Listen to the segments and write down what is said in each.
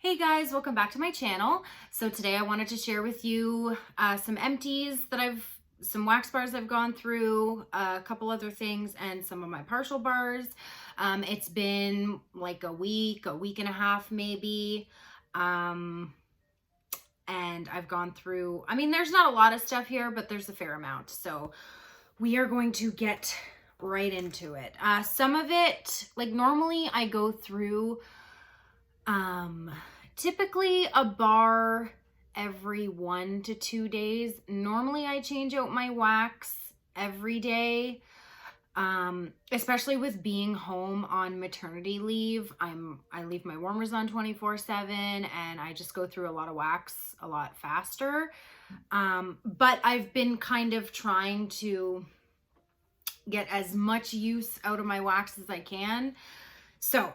Hey guys, welcome back to my channel. So today I wanted to share with you some empties that some wax bars I've gone through, a couple other things, and some of my partial bars. It's been like a week and a half maybe. And I've gone through, there's not a lot of stuff here, but there's a fair amount. So we are going to get right into it. Some of it, like normally I go through typically a bar every 1 to 2 days. Normally I change out my wax every day. Especially with being home on maternity leave, I leave my warmers on 24/7 and I just go through a lot of wax a lot faster. But I've been kind of trying to get as much use out of my wax as I can. So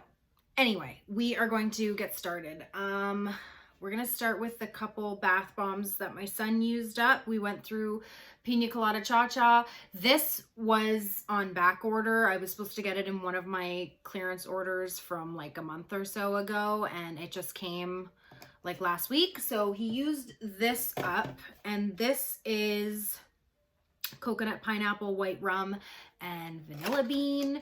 anyway, we are going to get started. We're going to start with the couple bath bombs that my son used up. We went through Pina Colada Cha-Cha. This was on back order. I was supposed to get it in one of my clearance orders from like a month or so ago, and it just came like last week. So he used this up, and this is coconut, pineapple, white rum, and vanilla bean.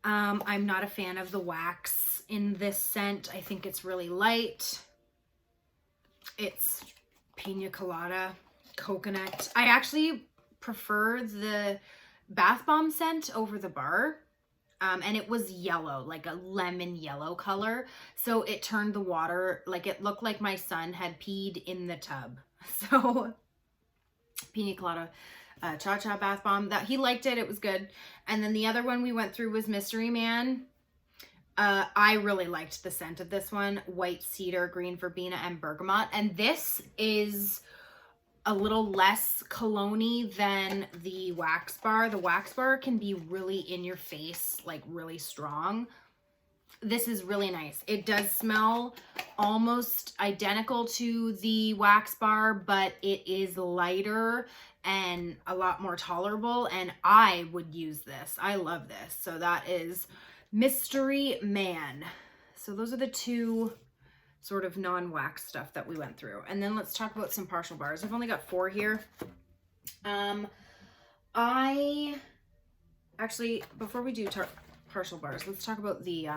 I'm not a fan of the wax in this scent. I think it's really light. It's pina colada, coconut. I actually prefer the bath bomb scent over the bar. And it was yellow, like a lemon yellow color. So it turned the water, like it looked like my son had peed in the tub. So pina colada Cha-Cha bath bomb, that he liked it. It was good. And then the other one we went through was Mystery Man. I really liked the scent of this one. White cedar, green verbena, and bergamot. And this is a little less cologne-y than the wax bar. The wax bar can be really in your face, like really strong. This is really nice. It does smell almost identical to the wax bar, but it is lighter and a lot more tolerable, and I would use this. I love this. So that is Mystery Man. So those are the two sort of non-wax stuff that we went through. And then let's talk about some partial bars. I've only got 4 here. I actually, before we do partial bars, let's talk about the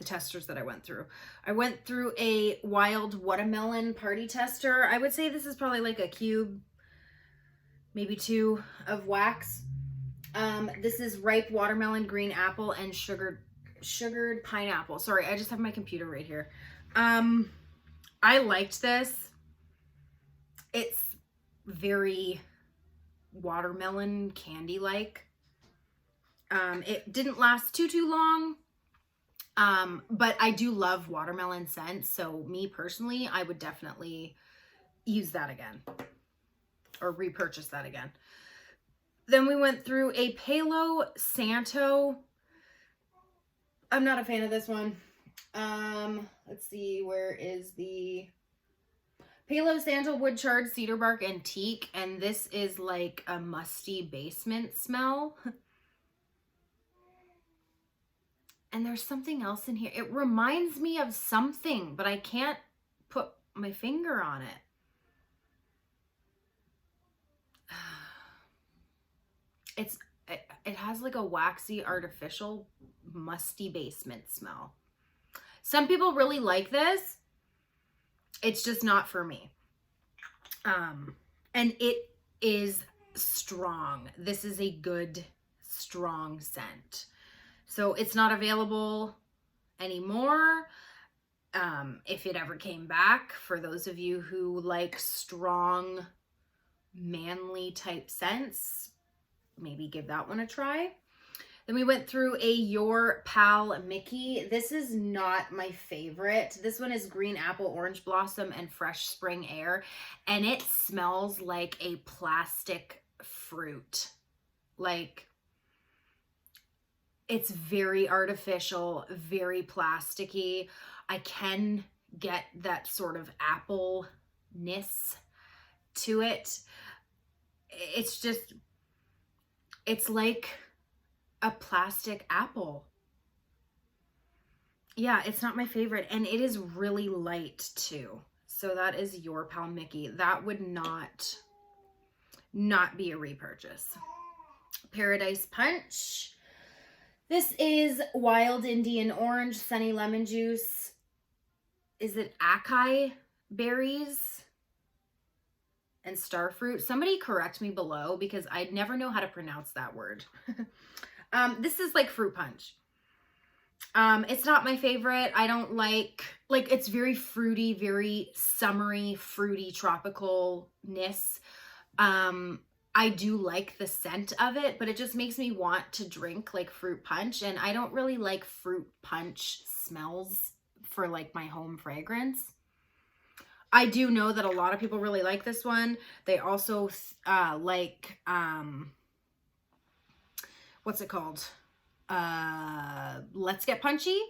testers that I went through. I went through a wild watermelon party tester. I would say this is probably like a cube, maybe 2 of wax. This is ripe watermelon, green apple, and sugared pineapple. Sorry, I just have my computer right here. I liked this. It's very watermelon candy-like. It didn't last too long. But I do love watermelon scents. So me personally, I would definitely use that again or repurchase that again. Then we went through a Palo Santo. I'm not a fan of this one. Let's see, where is the Palo Santo wood charred cedar bark antique, and this is like a musty basement smell. And there's something else in here. It reminds me of something, but I can't put my finger on it. It has like a waxy, artificial, musty basement smell. Some people really like this. It's just not for me. And it is strong. This is a good, strong scent. So it's not available anymore. If it ever came back, for those of you who like strong, manly type scents, maybe give that one a try. Then we went through a Your Pal Mickey. This is not my favorite. This one is green apple, orange blossom, and fresh spring air. And it smells like a plastic fruit. Like, it's very artificial, very plasticky. I can get that sort of apple-ness to it. It's just, it's like a plastic apple. Yeah, it's not my favorite, and it is really light too. So that is Your Pal Mickey. That would not be a repurchase. Paradise Punch. This is Wild Indian Orange, Sunny Lemon Juice. Is it acai berries and starfruit? Somebody correct me below because I never know how to pronounce that word. This is like fruit punch. It's not my favorite. I don't like it's very fruity, very summery, fruity, tropicalness. I do like the scent of it, but it just makes me want to drink like fruit punch, and I don't really like fruit punch smells for like my home fragrance. I do know that a lot of people really like this one. They also like what's it called? Let's Get Punchy.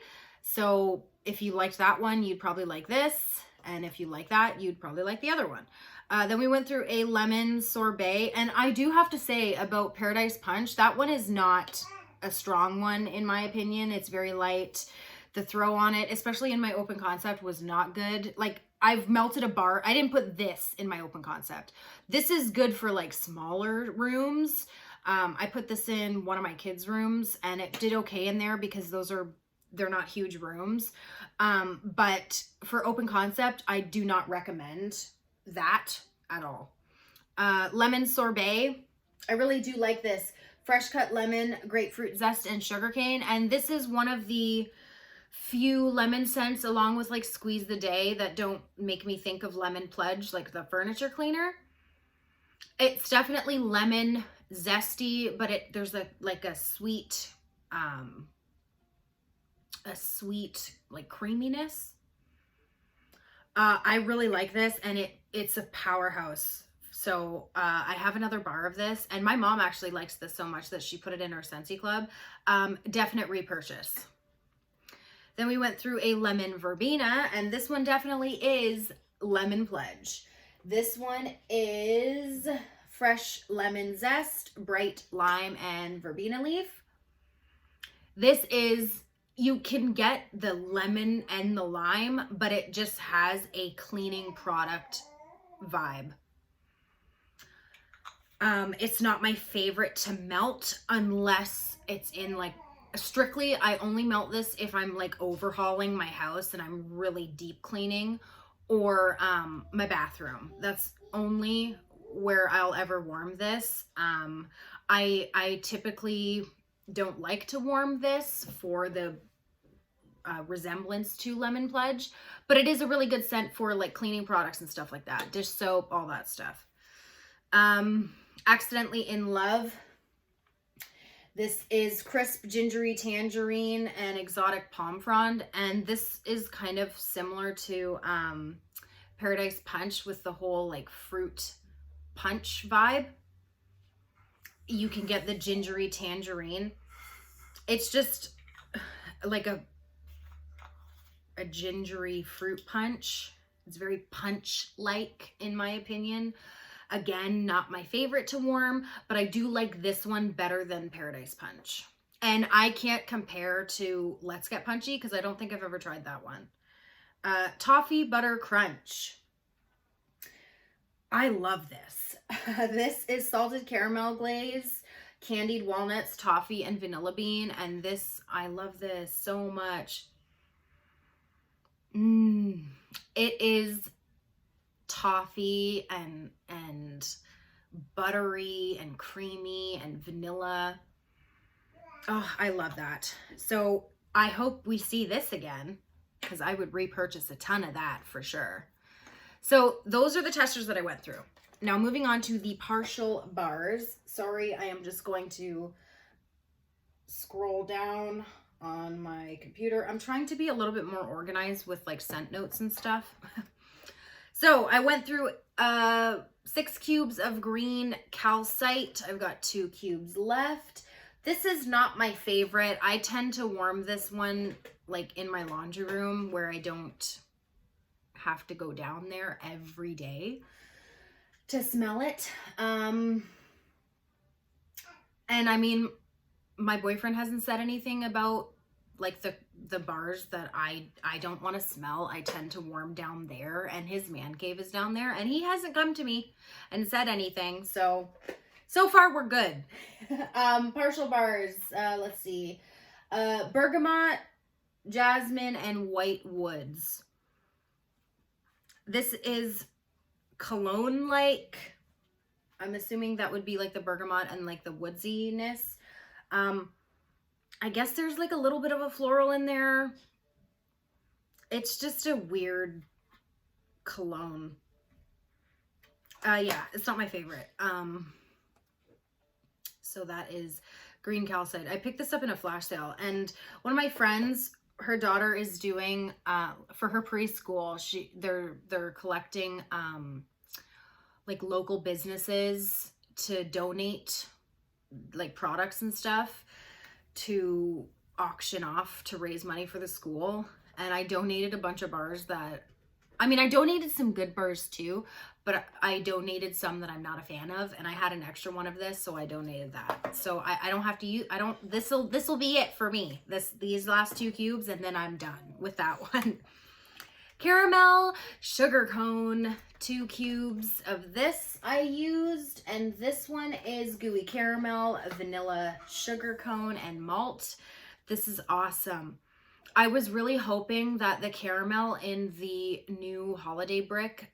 So if you liked that one, you'd probably like this, and if you like that, you'd probably like the other one. Then we went through a lemon sorbet, and I do have to say about Paradise Punch, that one is not a strong one in my opinion. It's very light. The throw on it, especially in my open concept, was not good. Like, I've melted a bar. I didn't put this in my open concept. This is good for like smaller rooms. I put this in one of my kids' rooms, and it did okay in there because they're not huge rooms. But for open concept, I do not recommend that at all. Lemon sorbet. I really do like this. Fresh cut lemon, grapefruit zest, and sugarcane. And this is one of the few lemon scents, along with like Squeeze the Day, that don't make me think of Lemon Pledge, like the furniture cleaner. It's definitely lemon zesty, but there's like a sweet like creaminess. I really like this, and it's a powerhouse. So I have another bar of this, and my mom actually likes this so much that she put it in her Scentsy club. Definite repurchase. Then we went through a lemon verbena, and this one definitely is Lemon Pledge. This one is fresh lemon zest, bright lime, and verbena leaf. This is, you can get the lemon and the lime, but it just has a cleaning product vibe. It's not my favorite to melt unless it's in like, strictly, I only melt this if I'm like overhauling my house and I'm really deep cleaning, or my bathroom. That's only where I'll ever warm this. I typically don't like to warm this for the resemblance to Lemon Pledge, but it is a really good scent for like cleaning products and stuff like that. Dish soap, all that stuff. Accidentally in Love. This is crisp gingery tangerine and exotic palm frond, and this is kind of similar to Paradise Punch with the whole like fruit punch vibe. You can get the gingery tangerine. It's just like a gingery fruit punch. It's very punch-like in my opinion. Again, not my favorite to warm, but I do like this one better than Paradise Punch. And I can't compare to Let's Get Punchy because I don't think I've ever tried that one. Toffee Butter Crunch. I love this. This is salted caramel glaze, candied walnuts, toffee, and vanilla bean. And this, I love this so much. It is toffee and buttery and creamy and vanilla. Oh, I love that. So I hope we see this again, because I would repurchase a ton of that for sure. So those are the testers that I went through. Now moving on to the partial bars. Sorry, I am just going to scroll down on my computer. I'm trying to be a little bit more organized with like scent notes and stuff. So I went through 6 cubes of green calcite. I've got 2 cubes left. This is not my favorite. I tend to warm this one like in my laundry room where I don't have to go down there every day to smell it. And I mean, my boyfriend hasn't said anything about like the bars that I don't want to smell, I tend to warm down there, and his man cave is down there, and he hasn't come to me and said anything. So far we're good. Partial bars, let's see. Bergamot, jasmine, and white woods. This is cologne like. I'm assuming that would be like the bergamot and like the woodsiness. I guess there's like a little bit of a floral in there. It's just a weird cologne. Yeah, it's not my favorite. So that is green calcite. I picked this up in a flash sale, and one of my friends, her daughter is doing for her preschool, they're collecting like local businesses to donate like products and stuff to auction off to raise money for the school. And I donated a bunch of bars that, I mean, I donated some good bars too, but I donated some that I'm not a fan of, and I had an extra one of this, so I donated that. So I don't have to use, this'll be it for me. These last 2 cubes, and then I'm done with that one. Caramel sugar cone, 2 cubes of this I used, and this one is gooey caramel, vanilla sugar cone, and malt. This is awesome. I was really hoping that the caramel in the new holiday brick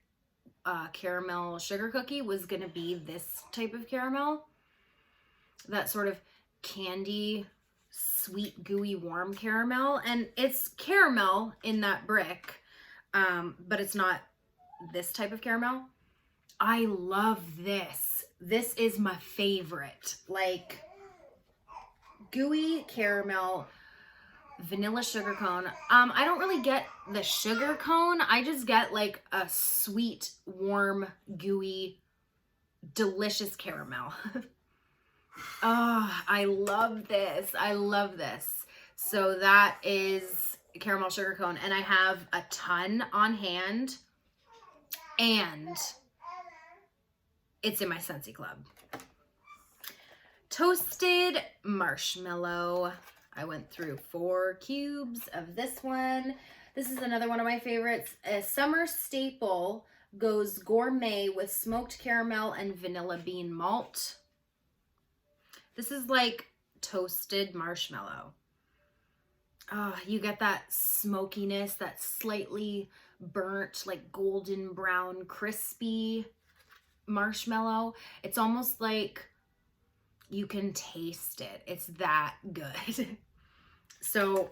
caramel sugar cookie was gonna be this type of caramel, that sort of candy, sweet, gooey, warm caramel, and it's caramel in that brick. But it's not this type of caramel. I love this. This is my favorite. Like, gooey caramel, vanilla sugar cone. I don't really get the sugar cone. I just get like a sweet, warm, gooey, delicious caramel. Oh, I love this. I love this. So that is caramel sugar cone, and I have a ton on hand, and it's in my Scentsy club. Toasted marshmallow. I went through 4 cubes of this one. This is another one of my favorites. A summer staple, goes gourmet with smoked caramel and vanilla bean malt. This is like toasted marshmallow. Oh, you get that smokiness, that slightly burnt, like golden brown, crispy marshmallow. It's almost like you can taste it. It's that good. So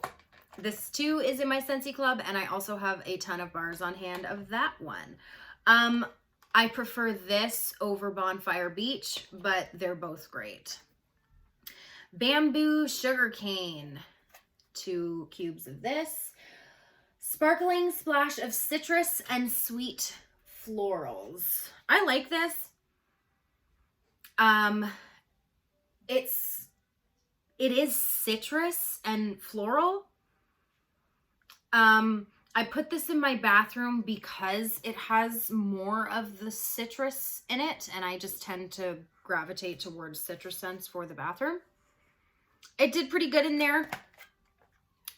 this too is in my Scentsy club, and I also have a ton of bars on hand of that one. I prefer this over Bonfire Beach, but they're both great. Bamboo sugarcane. 2 cubes of this. Sparkling splash of citrus and sweet florals. I like this. It is citrus and floral. I put this in my bathroom because it has more of the citrus in it, and I just tend to gravitate towards citrus scents for the bathroom. It did pretty good in there.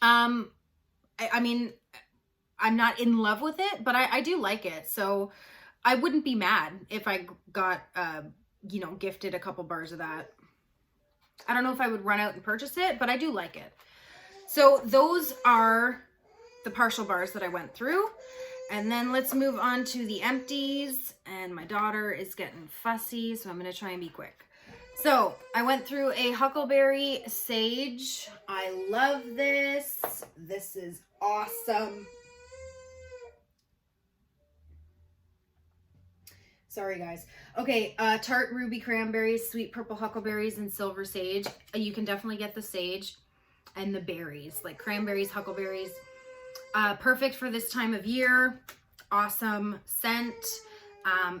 I mean, I'm not in love with it, but I do like it. So I wouldn't be mad if I got, you know, gifted a couple bars of that. I don't know if I would run out and purchase it, but I do like it. So those are the partial bars that I went through. And then let's move on to the empties. And my daughter is getting fussy, so I'm going to try and be quick. So I went through a Huckleberry Sage. I love this. This is awesome. Sorry, guys. Okay, tart ruby cranberries, sweet purple huckleberries, and silver sage. You can definitely get the sage and the berries, like cranberries, huckleberries. Perfect for this time of year. Awesome scent.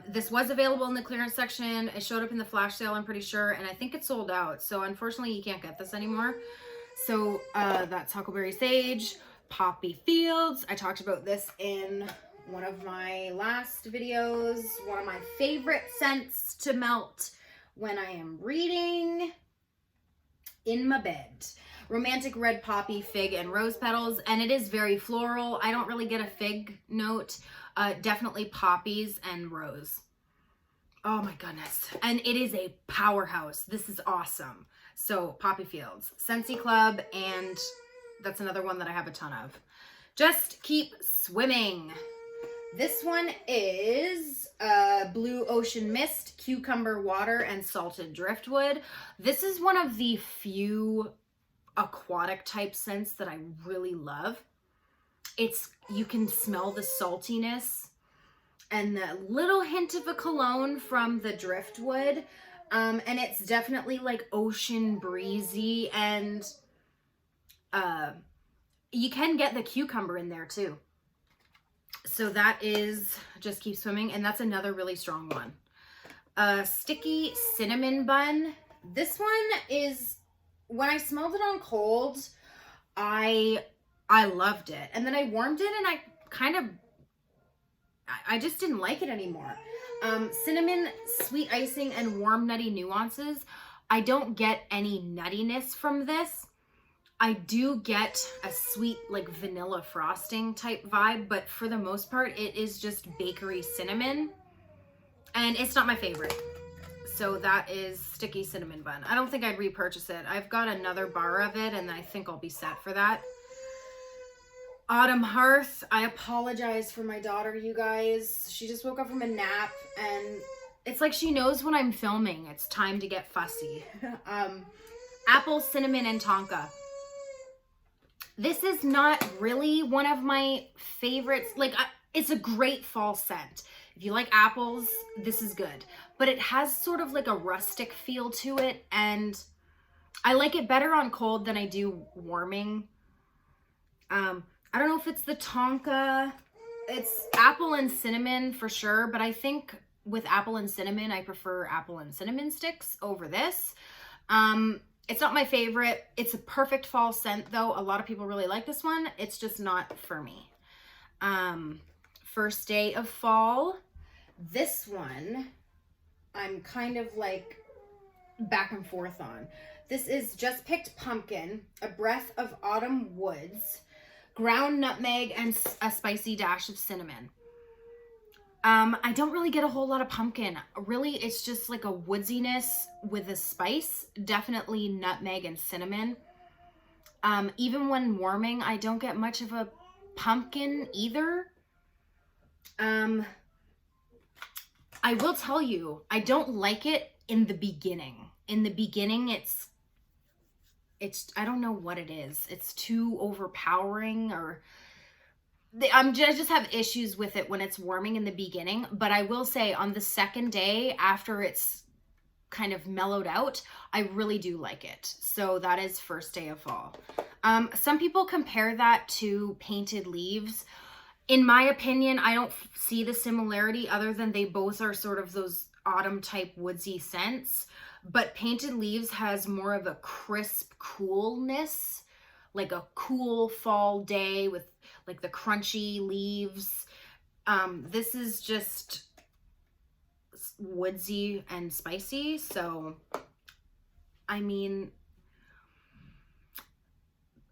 This was available in the clearance section. It showed up in the flash sale, I'm pretty sure, and I think it sold out. So unfortunately, you can't get this anymore. So that's Huckleberry Sage. Poppy Fields. I talked about this in one of my last videos. One of my favorite scents to melt when I am reading in my bed. Romantic Red Poppy, Fig, and Rose Petals. And it is very floral. I don't really get a fig note. Definitely poppies and rose. Oh my goodness. And it is a powerhouse. This is awesome. So Poppy Fields, Scentsy Club, and that's another one that I have a ton of. Just Keep Swimming. This one is Blue Ocean Mist, Cucumber Water, and Salted Driftwood. This is one of the few aquatic type scents that I really love. You can smell the saltiness and the little hint of a cologne from the driftwood. And it's definitely like ocean breezy, and you can get the cucumber in there too. So that is Just Keep Swimming, and that's another really strong one. Sticky Cinnamon Bun. This one is, when I smelled it on cold, I loved it. And then I warmed it and I just didn't like it anymore. Cinnamon, sweet icing, and warm nutty nuances. I don't get any nuttiness from this. I do get a sweet like vanilla frosting type vibe, but for the most part, it is just bakery cinnamon, and it's not my favorite. So that is Sticky Cinnamon Bun. I don't think I'd repurchase it. I've got another bar of it, and I think I'll be set for that. Autumn Hearth. I apologize for my daughter, you guys. She just woke up from a nap, and it's like she knows when I'm filming. It's time to get fussy. Apple, Cinnamon, and Tonka. This is not really one of my favorites. Like, it's a great fall scent. If you like apples, this is good. But it has sort of like a rustic feel to it, and I like it better on cold than I do warming. I don't know if it's the Tonka. It's apple and cinnamon for sure, but I think with apple and cinnamon, I prefer apple and cinnamon sticks over this. It's not my favorite. It's a perfect fall scent though. A lot of people really like this one. It's just not for me. First Day of Fall. This one, I'm kind of like back and forth on. This is Just Picked Pumpkin, A Breath of Autumn Woods, ground nutmeg, and a spicy dash of cinnamon. I don't really get a whole lot of pumpkin. Really, it's just like a woodsiness with a spice. Definitely nutmeg and cinnamon. Even when warming, I don't get much of a pumpkin either. I will tell you, I don't like it in the beginning. In the beginning, it's I don't know what it is. It's too overpowering, or I just have issues with it when it's warming in the beginning. But I will say on the second day after it's kind of mellowed out, I really do like it. So that is First Day of Fall. Some people compare that to Painted Leaves. In my opinion, I don't see the similarity other than they both are sort of those autumn type woodsy scents. But Painted Leaves has more of a crisp coolness, like a cool fall day with like the crunchy leaves. This is just woodsy and spicy. So, I mean,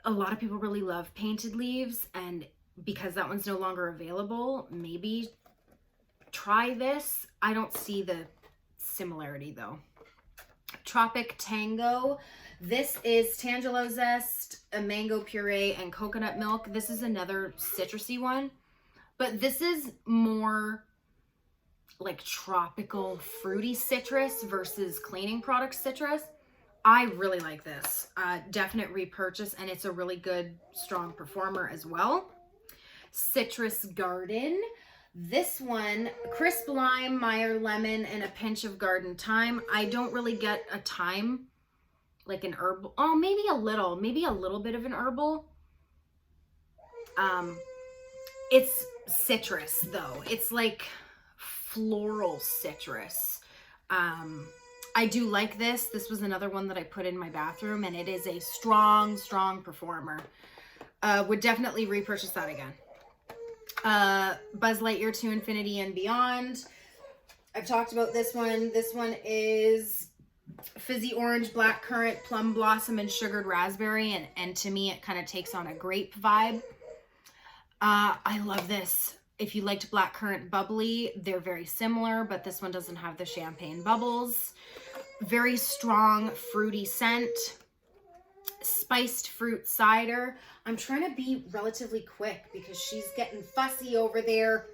a lot of people really love Painted Leaves, and because that one's no longer available, maybe try this. I don't see the similarity though. Tropic Tango. This is Tangelo Zest, a mango puree, and coconut milk. This is another citrusy one, but this is more like tropical fruity citrus versus cleaning product citrus. I really like this. Definite repurchase, and it's a really good, strong performer as well. Citrus Garden. This one, crisp lime, Meyer lemon, and a pinch of garden thyme. I don't really get a thyme, like an herbal. Oh, maybe a little bit of an herbal. It's citrus though. It's like floral citrus. I do like this. This was another one that I put in my bathroom, and it is a strong, strong performer. Would definitely repurchase that again. Buzz Lightyear to Infinity and Beyond. I've talked about this one. This one is fizzy orange, black currant, plum blossom, and sugared raspberry. And to me, it kind of takes on a grape vibe. I love this. If you liked black currant bubbly, they're very similar, but this one doesn't have the champagne bubbles. Very strong fruity scent. Spiced fruit cider. I'm trying to be relatively quick because she's getting fussy over there.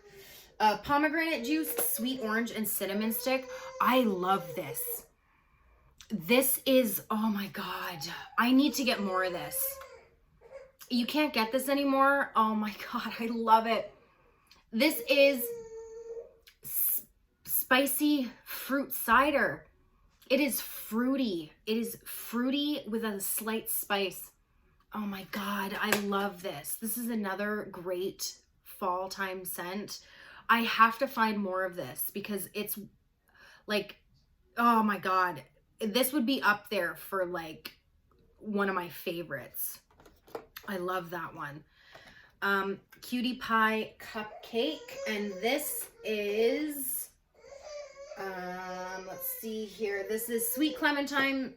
Pomegranate juice, sweet orange, and cinnamon stick. I love this. This is, oh my God, I need to get more of this. You can't get this anymore. Oh my God, I love it. This is spicy fruit cider. It is fruity. It is fruity with a slight spice. Oh my God, I love this. This is another great fall time scent. I have to find more of this because it's like, oh my God, this would be up there for like one of my favorites. I love that one. Cutie Pie Cupcake. And this is, let's see here. This is Sweet Clementine,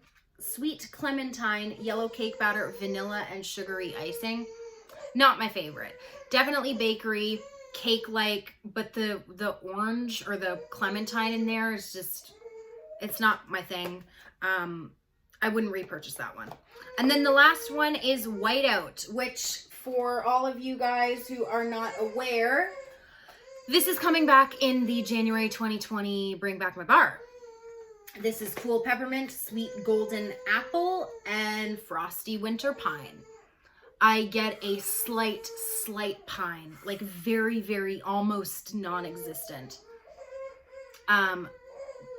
yellow cake batter, vanilla, and sugary icing. Not my favorite. Definitely bakery, cake-like, but the orange or the clementine in there is just, it's not my thing. I wouldn't repurchase that one. And then the last one is Whiteout, which for all of you guys who are not aware, this is coming back in the January 2020 Bring Back My Bar. This is cool peppermint, sweet golden apple, and frosty winter pine. I get a slight pine, like very, very almost non-existent.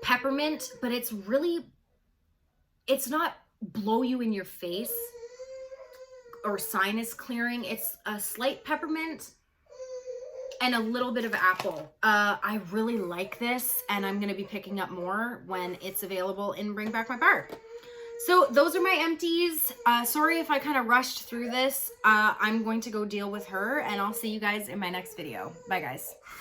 Peppermint, but it's really, it's not blow you in your face or sinus clearing. It's a slight peppermint and a little bit of apple. I really like this, and I'm going to be picking up more when it's available in Bring Back My Bar. So those are my empties. Sorry if I kind of rushed through this. I'm going to go deal with her, and I'll see you guys in my next video. Bye, guys.